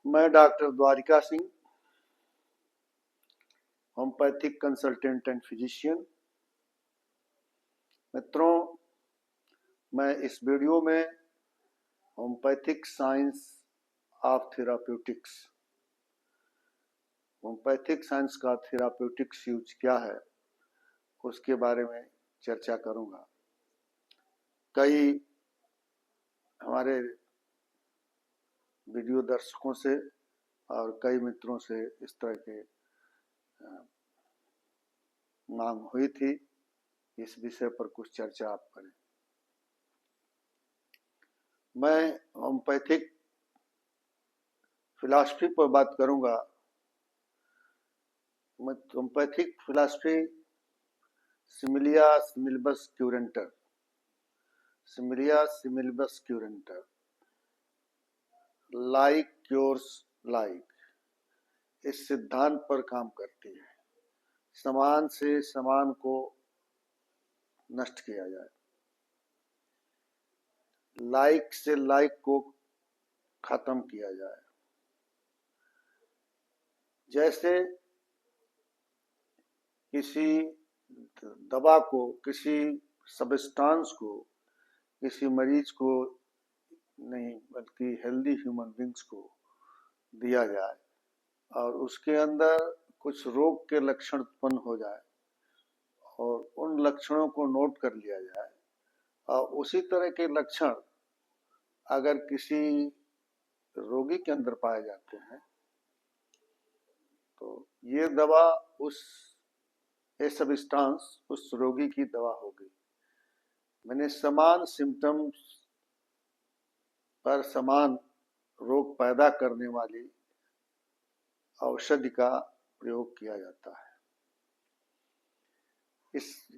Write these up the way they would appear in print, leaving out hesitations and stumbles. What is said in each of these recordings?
मैं doctor Dwarika Singh, homeopathic consultant and physician. मित्रों, मैं इस वीडियो में homeopathic science of therapeutics, homeopathic science का थेराप्यूटिक्स यूज क्या है उसके बारे में चर्चा करूंगा। कई हमारे वीडियो दर्शकों से और कई मित्रों से इस तरह के मांग हुई थी, इस विषय पर कुछ चर्चा आप करें। मैं होम्योपैथिक फिलॉसफी पर बात करूंगा। Homeopathic philosophy similia similibus curentur, similia similibus curentur, like cures like, इस सिद्धांत पर काम करती है। समान से समान को नष्ट किया जाए, लाइक से लाइक को खत्म किया जाए। जैसे किसी दवा को, किसी सब्सटेंस को किसी मरीज को नहीं बल्कि हेल्दी ह्यूमन बींग्स को दिया जाए और उसके अंदर कुछ रोग के लक्षण उत्पन्न हो जाए और उन लक्षणों को नोट कर लिया जाए और उसी तरह के लक्षण अगर किसी रोगी के अंदर पाए जाते हैं तो ये दवा ये सब्सटेंस उस रोगी की दवा होगी। मैंने समान सिम्टम्स पर समान रोग पैदा करने वाली औषधि का प्रयोग किया जाता है।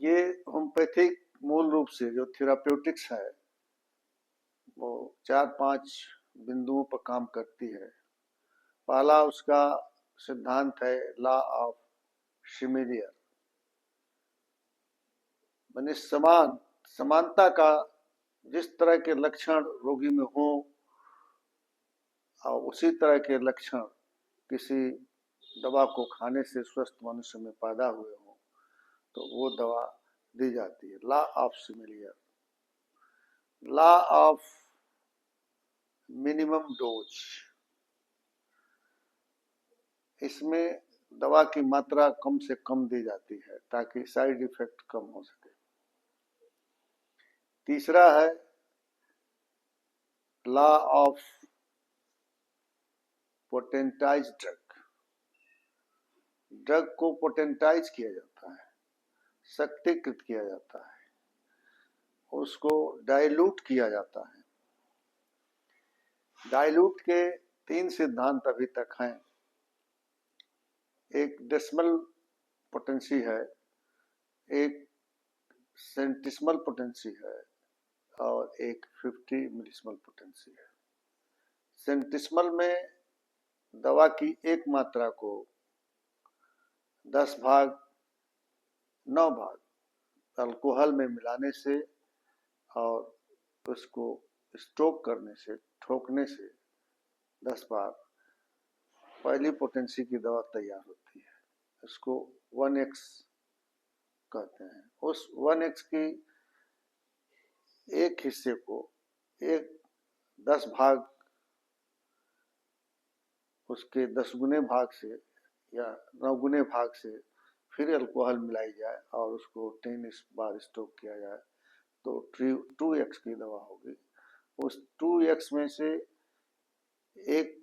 ये होम्योपैथिक मूल रूप से जो थेराप्यूटिक्स है वो 4-5 बिंदुओं पर काम करती है। पहला उसका सिद्धांत है लॉ ऑफ सिमिलियर, माने समानता का। जिस तरह के लक्षण रोगी में हो और उसी तरह के लक्षण किसी दवा को खाने से स्वस्थ मनुष्य में पैदा हुए हों तो वो दवा दी जाती है। Law of similar, law of minimum dose, इसमें दवा की मात्रा कम से कम दी जाती है ताकि साइड इफेक्ट कम हो सके। तीसरा है law of potentise drug, drug को पोटेंटाइज किया जाता है, शक्तिकृत किया जाता है, उसको डाइल्यूट किया जाता है। डाइल्यूट के 3 सिद्धांत अभी तक हैं। एक डेसिमल पोटेंसी है, एक सेंटिसिमल पोटेंसी है और एक 50 मिलीसिमल पोटेंसी है। सेंटिसिमल में दवा की एक मात्रा को 10 भाग 9 भाग अल्कोहल में मिलाने से और उसको स्ट्रोक करने से, ठोकने से 10 बार पहली पोटेंसी की दवा तैयार होती है। इसको 1x कहते हैं। उस 1x की एक हिस्से को 10 भाग उसके 10 गुने भाग से या 9 गुने भाग से फिर अल्कोहल मिलाई जाए और उसको 10 बार स्ट्रोक किया जाए तो 2x की दवा होगी। उस 2x में से एक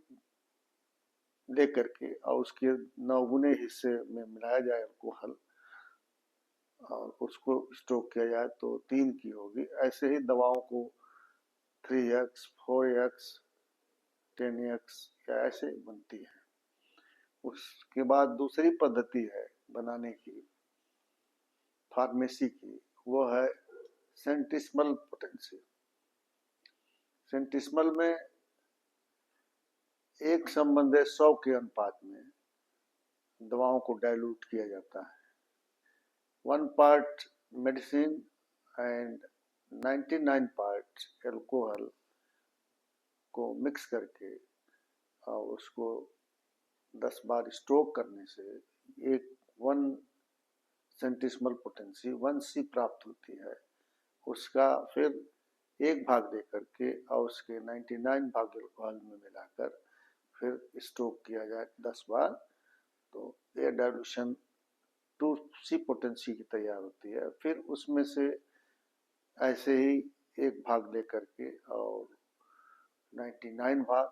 लेकर के और उसके 9 गुने हिस्से में मिलाया जाए अल्कोहल और उसको स्ट्रोक किया जाए तो 3 की होगी। ऐसे ही दवाओं को 3x, 4x, 10x या ऐसे बनती है। उसके बाद दूसरी पद्धति है बनाने की, फार्मेसी की, वो है सेंटिसिमल पोटेंसी। सेंटिसिमल में 1:100 के अनुपात में दवाओं को डाइल्यूट किया जाता है। 1 part medicine and 99 part alcohol को मिक्स करके और उसको 10 बार स्ट्रोक करने से एक 1 सेंटिसिमल पोटेंसी 1C प्राप्त होती है। उसका फिर एक भाग दे करके और उसके 99 भाग अल्कोहल में मिलाकर फिर स्ट्रोक किया जाए 10 बार, तो एयर डाइल्यूशन 2C पोटेंसी की तैयार होती है। फिर उसमें से ऐसे ही एक भाग ले करके और 99 भाग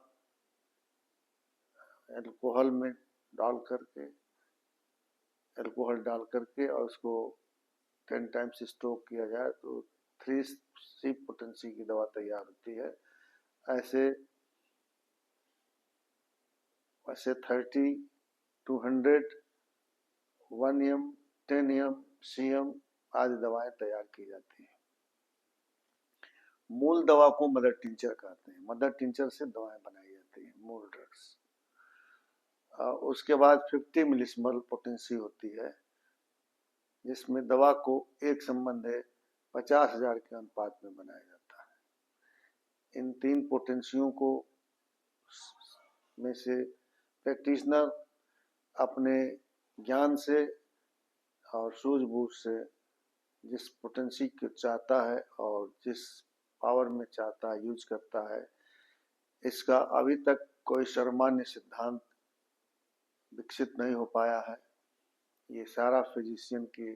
अल्कोहल में डाल करके और उसको 10 टाइम्स स्ट्रोक किया जाए तो 3C पोटेंसी की दवा तैयार होती है। ऐसे 30, 200, 1M, 10M, CM आदि दवाएं तैयार की जाती हैं। मूल दवा को मदर टिंचर कहते हैं। मदर टिंचर से दवाएं बनाई जाती हैं, मूल ड्रग्स। उसके बाद 50 मिलीस्मॉल पोटेंसी होती है, जिसमें दवा को एक संबंध है 50,000 के अनुपात में बनाया जाता है। इन 3 पोटेंसियों को में से प्रैक्टिशनर अपने ज्ञान से और सूझबूझ से जिस पोटेंसी को चाहता है और जिस पावर में चाहता है यूज करता है। इसका अभी तक कोई सर्वमान्य सिद्धांत विकसित नहीं हो पाया है। ये सारा फिजिशियन के,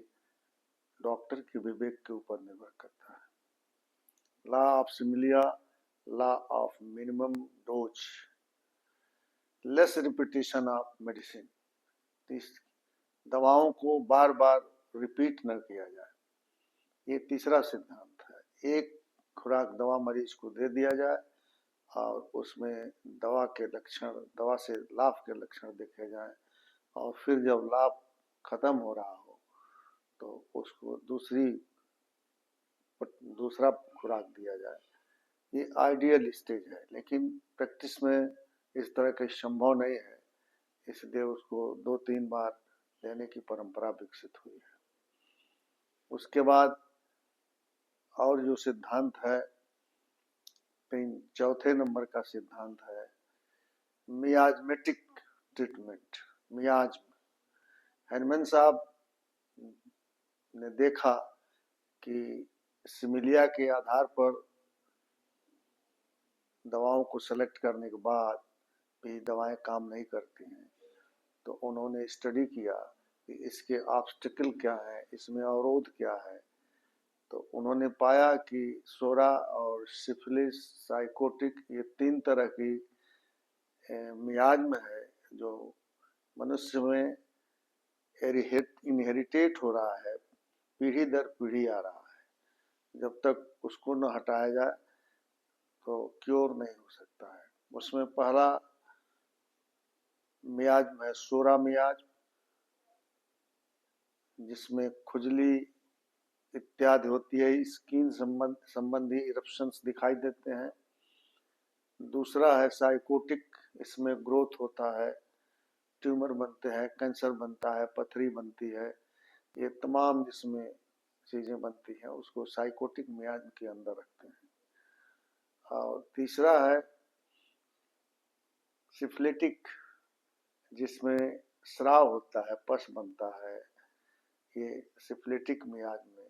डॉक्टर के विवेक के ऊपर निर्भर करता है। Law of similia, law of minimum dose, less repetition of medicine. दवाओं को बार बार रिपीट न किया जाए, ये तीसरा सिद्धांत है। एक खुराक दवा मरीज को दे दिया जाए और उसमें दवा के लक्षण, दवा से लाभ के लक्षण देखे जाएं और फिर जब लाभ खत्म हो रहा हो तो उसको दूसरा खुराक दिया जाए। ये आइडियल स्टेज है, लेकिन प्रैक्टिस में इस तरह के संभव नहीं है, इसलिए उसको 2-3 बार देने की परंपरा विकसित हुई है। उसके बाद और जो सिद्धांत है, चौथे नंबर का सिद्धांत है मियाज्मेटिक ट्रीटमेंट। मियाज्म, हैनमन साहब ने देखा कि सिमिलिया के आधार पर दवाओं को सेलेक्ट करने के बाद भी दवाएं काम नहीं करती हैं, तो उन्होंने स्टडी किया कि इसके ऑब्स्टिकल क्या है, इसमें अवरोध क्या है। तो उन्होंने पाया कि सोरा और सिफिलिस, साइकोटिक, ये 3 तरह की मियाज्म है जो मनुष्य में इनहेरिटेट हो रहा है, पीढ़ी दर पीढ़ी आ रहा है। जब तक उसको न हटाया जाए तो क्योर नहीं हो सकता है। उसमें पहला मियाज्म है सोरा मियाज्म, जिसमें खुजली इत्यादि होती है, स्किन संबंधी इरप्शंस दिखाई देते हैं। दूसरा है साइकोटिक, इसमें ग्रोथ होता है, ट्यूमर बनते हैं, कैंसर बनता है, पथरी बनती है, ये तमाम जिसमें चीजें बनती हैं उसको साइकोटिक मियाज्म के अंदर रखते हैं। और तीसरा है सिफिलिटिक, जिसमें स्राव होता है, पस बनता है, ये सिफिलिटिक मियाज्म में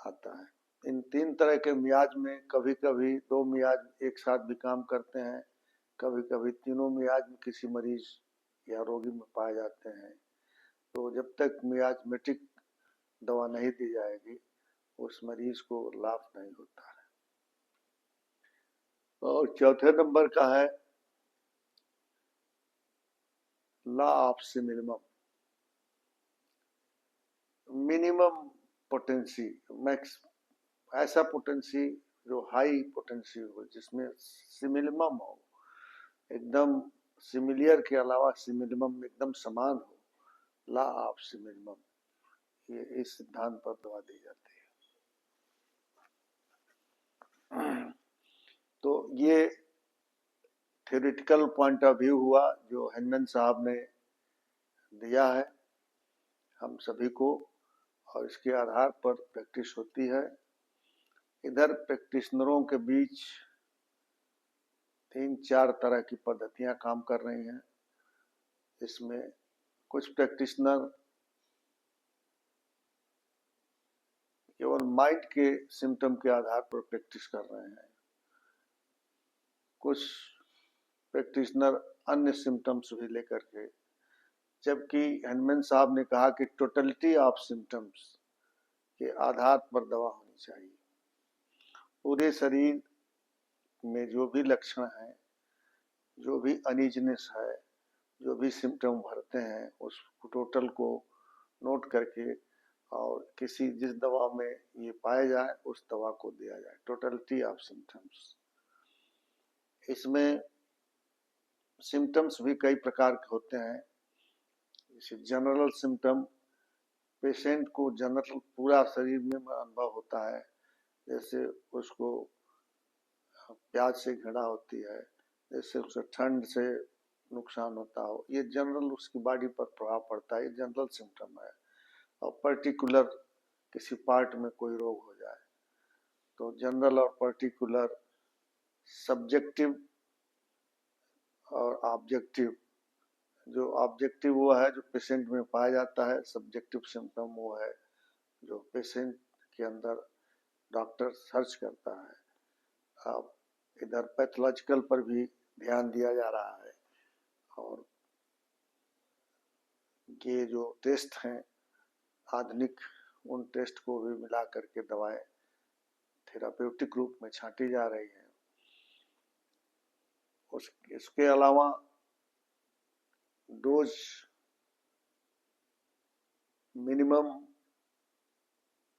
आता है। इन 3 तरह के मियाज्म में कभी कभी 2 मियाज्म एक साथ भी काम करते हैं, कभी कभी तीनों मियाज्म किसी मरीज या रोगी में पाए जाते हैं। तो जब तक मियाज्मेटिक दवा नहीं दी जाएगी उस मरीज को लाभ नहीं होता है। और चौथे नंबर का है law of minimum. Minimum potency, max, ऐसा पोटेंसी जो हाई पोटेंसी हो, जिसमें सिमिलिमम हो, एकदम सिमिलियर के अलावा सिमिलिमम एकदम समान हो, लॉ ऑफ मिनिमम, ये इस सिद्धांत पर दवा दी जाती है। तो ये थ्योरेटिकल पॉइंट ऑफ व्यू हुआ जो हैनमन साहब ने दिया है हम सभी को, और इसके आधार पर प्रैक्टिस होती है। इधर प्रैक्टिशनरों के बीच 3-4 तरह की पद्धतियां काम कर रही हैं। इसमें कुछ प्रैक्टिशनर केवल माइंड के सिम्टम के आधार पर प्रैक्टिस कर रहे हैं। कुछ प्रैक्टिशनर अन्य सिम्टम्स भी लेकर के, जबकि हनुमान साहब ने कहा कि टोटलिटी ऑफ सिम्टम्स के आधार पर दवा होनी चाहिए। पूरे शरीर में जो भी लक्षण है, जो भी अनइजनेस है, जो भी सिम्टम भरते हैं, उस टोटल को नोट करके और जिस दवा में ये पाया जाए उस दवा को दिया जाए। Totality of symptoms. इसमें सिम्टम्स भी कई प्रकार के होते हैं। जैसे जनरल सिम्टम, पेशेंट को जनरल पूरा शरीर में अनुभव होता है, जैसे उसको प्याज से घृणा होती है, जैसे उसे ठंड से नुकसान होता हो, ये जनरल उसकी बॉडी पर प्रभाव पड़ता है, ये जनरल सिम्टम है। और पर्टिकुलर किसी पार्ट में कोई रोग हो जाए तो जनरल और पर्टिकुलर, सब्जेक्टिव और ऑब्जेक्टिव। जो ऑब्जेक्टिव वो है जो पेशेंट में पाया जाता है, सब्जेक्टिव सिम्टम वो है जो पेशेंट के अंदर डॉक्टर सर्च करता है। अब इधर पैथोलॉजिकल पर भी ध्यान दिया जा रहा है और ये जो टेस्ट हैं आधुनिक, उन टेस्ट को भी मिला करके दवाएं थेराप्यूटिक रूप में छांटी जा रही हैं। इसके अलावा डोज मिनिमम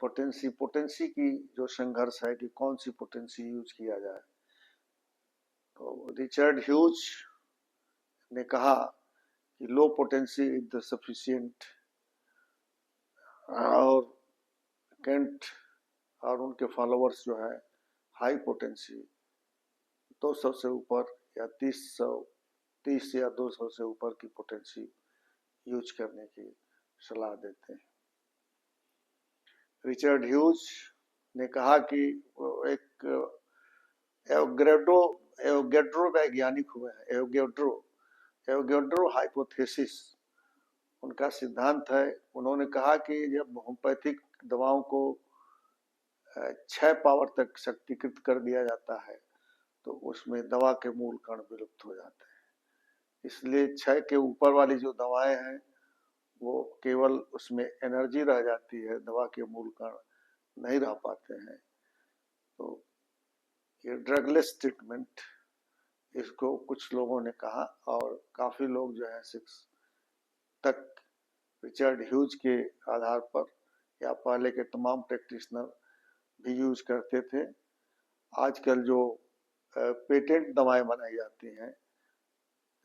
पोटेंसी की जो संघर्ष है कि कौन सी पोटेंसी यूज किया जाए। तो रिचर्ड ह्यूज ने कहा कि लो पोटेंसी इज द सफिशिएंट, और केंट और उनके फॉलोअर्स जो है हाई पोटेंसी 200 से ऊपर या 30 या 200 से ऊपर की पोटेंसी यूज करने की सलाह देते हैं। रिचर्ड ह्यूज ने कहा कि एक एवोगैड्रो वैज्ञानिक हुए हैं, एवोगैड्रो हाइपोथेसिस उनका सिद्धांत है। उन्होंने कहा कि जब होम्योपैथिक दवाओं को 6 पावर तक शक्तिकृत कर दिया जाता है तो उसमें दवा के मूल कण विलुप्त हो जाते हैं। इसलिए 6 के ऊपर वाली जो दवाएं हैं वो केवल उसमें एनर्जी रह जाती है, दवा के मूल कण नहीं रह पाते हैं। तो ये ड्रगलेस ट्रीटमेंट, इसको कुछ लोगों ने कहा और काफी लोग जो है 6 तक रिचर्ड ह्यूज के आधार पर या पहले के तमाम प्रैक्टिशनर भी यूज करते थे। आजकल जो पेटेंट दवाएं बनाई जाती हैं,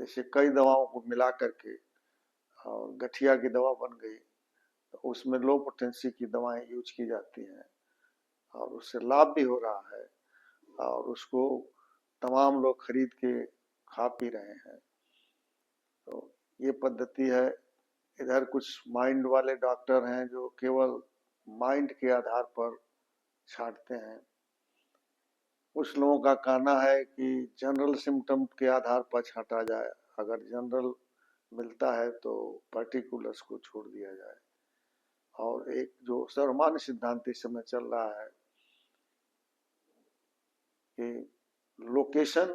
जैसे कई दवाओं को मिला करके और गठिया की दवा बन गई, तो उसमें लो पोटेंसी की दवाएं यूज की जाती हैं और उससे लाभ भी हो रहा है और उसको तमाम लोग खरीद के खा पी रहे हैं। तो ये पद्धति है। इधर कुछ माइंड वाले डॉक्टर हैं जो केवल माइंड के आधार पर छांटते हैं। कुछ लोगों का कहना है कि जनरल सिम्टम के आधार पर छांटा जाए, अगर जनरल मिलता है तो पर्टिकुलर्स को छोड़ दिया जाए। और एक जो सर्वमान्य सिद्धांत इस समय चल रहा है कि लोकेशन,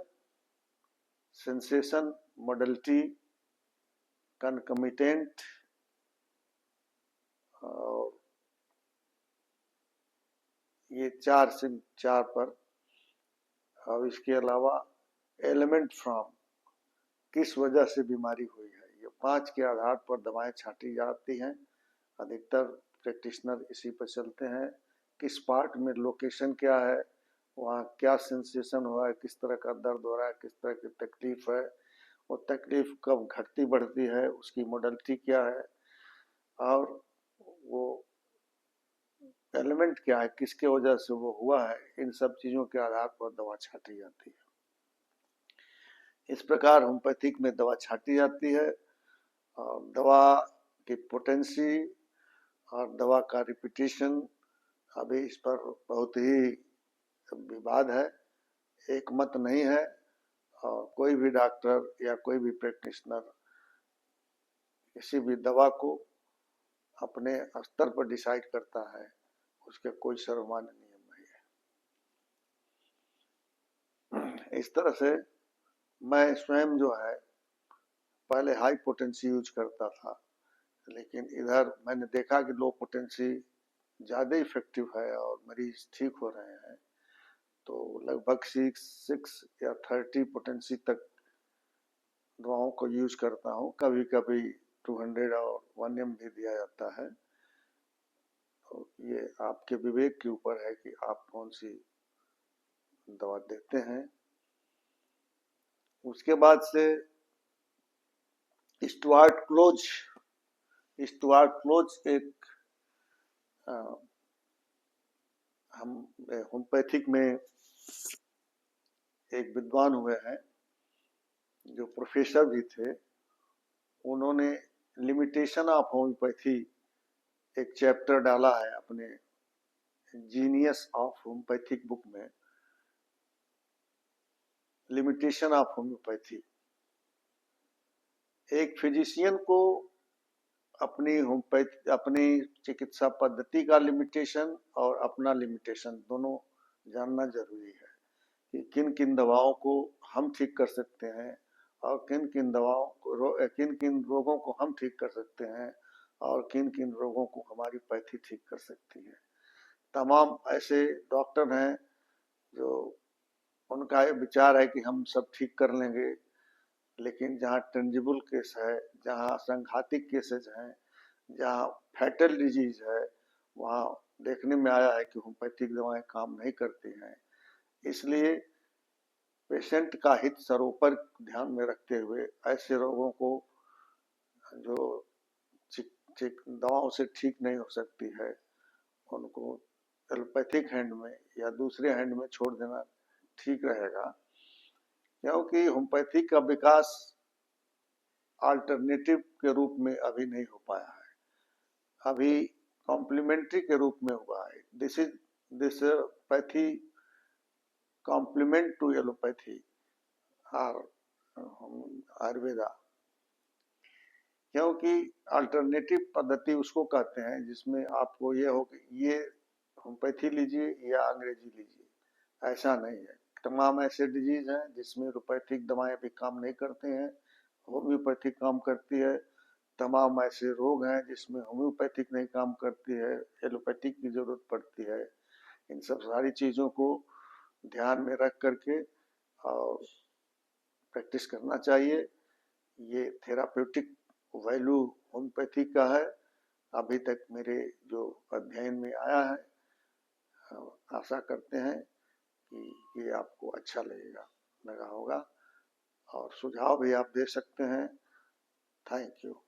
सेंसेशन, मॉडलिटी, कनकमिटेंट और ये 4 पर, और इसके अलावा एलिमेंट फ्रॉम, किस वजह से बीमारी हुई है, ये 5 के आधार पर दवाएं छांटी जाती हैं। अधिकतर प्रैक्टिशनर इसी पर चलते हैं। किस पार्ट में लोकेशन क्या है, वहाँ क्या सेंसेशन हुआ है, किस तरह का दर्द हो रहा है, किस तरह की तकलीफ है, वो तकलीफ कब घटती बढ़ती है, उसकी मॉडलिटी क्या है, और वो एलिमेंट क्या है, किसके वजह से वो हुआ है, इन सब चीजों के आधार पर दवा छांटी जाती है। इस प्रकार होम्योपैथिक में दवा छांटी जाती है और दवा की पोटेंसी और दवा का रिपीटेशन, अभी इस पर बहुत ही विवाद है, एक मत नहीं है। और कोई भी डॉक्टर या कोई भी प्रैक्टिशनर किसी भी दवा को अपने स्तर पर डिसाइड करता है, उसके कोई सर्वमान्य नियम नहीं है। इस तरह से मैं स्वयं जो है पहले हाई पोटेंसी यूज करता था, लेकिन इधर मैंने देखा कि लो पोटेंसी ज़्यादा इफेक्टिव है और मरीज ठीक हो रहे हैं, तो लगभग 6 या 30 पोटेंसी तक दवाओं को यूज करता हूँ। कभी कभी 200 और 1 भी दिया जाता है। तो ये आपके विवेक के ऊपर है कि आप कौन सी दवा देते हैं। उसके बाद से स्टुअर्ट क्लोज एक हम होम्योपैथिक में एक विद्वान हुए हैं जो प्रोफेसर भी थे। उन्होंने लिमिटेशन ऑफ होम्योपैथी एक चैप्टर डाला है अपने जीनियस ऑफ होम्योपैथिक बुक में। लिमिटेशन ऑफ होम्योपैथी, एक फिजिशियन को अपनी चिकित्सा पद्धति का लिमिटेशन और अपना लिमिटेशन दोनों जानना जरूरी है कि किन किन दवाओं को हम ठीक कर सकते हैं और किन किन रोगों को हम ठीक कर सकते हैं और किन किन रोगों को हमारी पैथी ठीक कर सकती है। तमाम ऐसे डॉक्टर हैं जो उनका ये विचार है कि हम सब ठीक कर लेंगे, लेकिन जहाँ टेंजिबल केस है, जहाँ संघातिक केसेस हैं, जहाँ फैटल डिजीज है, वहाँ देखने में आया है कि होम्योपैथिक दवाएं काम नहीं करती हैं। इसलिए पेशेंट का हित सर्वोपरि ध्यान में रखते हुए ऐसे रोगों को जो दवाओं से ठीक नहीं हो सकती है, उनको एलोपैथिक हैंड में या दूसरे हैंड में छोड़ देना ठीक रहेगा, क्योंकि होम्योपैथी का विकास अल्टरनेटिव के रूप में अभी नहीं हो पाया है, अभी कॉम्प्लीमेंट्री के रूप में हुआ है। This pathy complement to allopathy और आयुर्वेदा, क्योंकि अल्टरनेटिव पद्धति उसको कहते हैं जिसमें आपको ये हो कि ये होम्योपैथी लीजिए या अंग्रेजी लीजिए, ऐसा नहीं है। तमाम ऐसे डिजीज हैं जिसमें एलोपैथिक दवाएं भी काम नहीं करते हैं, होम्योपैथिक काम करती है। तमाम ऐसे रोग हैं जिसमें होम्योपैथिक नहीं काम करती है, एलोपैथिक की जरूरत पड़ती है। इन सब सारी चीज़ों को ध्यान में रख करके और प्रैक्टिस करना चाहिए। ये थेराप्यूटिक वैल्यू होम्योपैथी का है, अभी तक मेरे जो अध्ययन में आया है। आशा करते हैं कि ये आपको अच्छा लगा होगा और सुझाव भी आप दे सकते हैं। Thank you.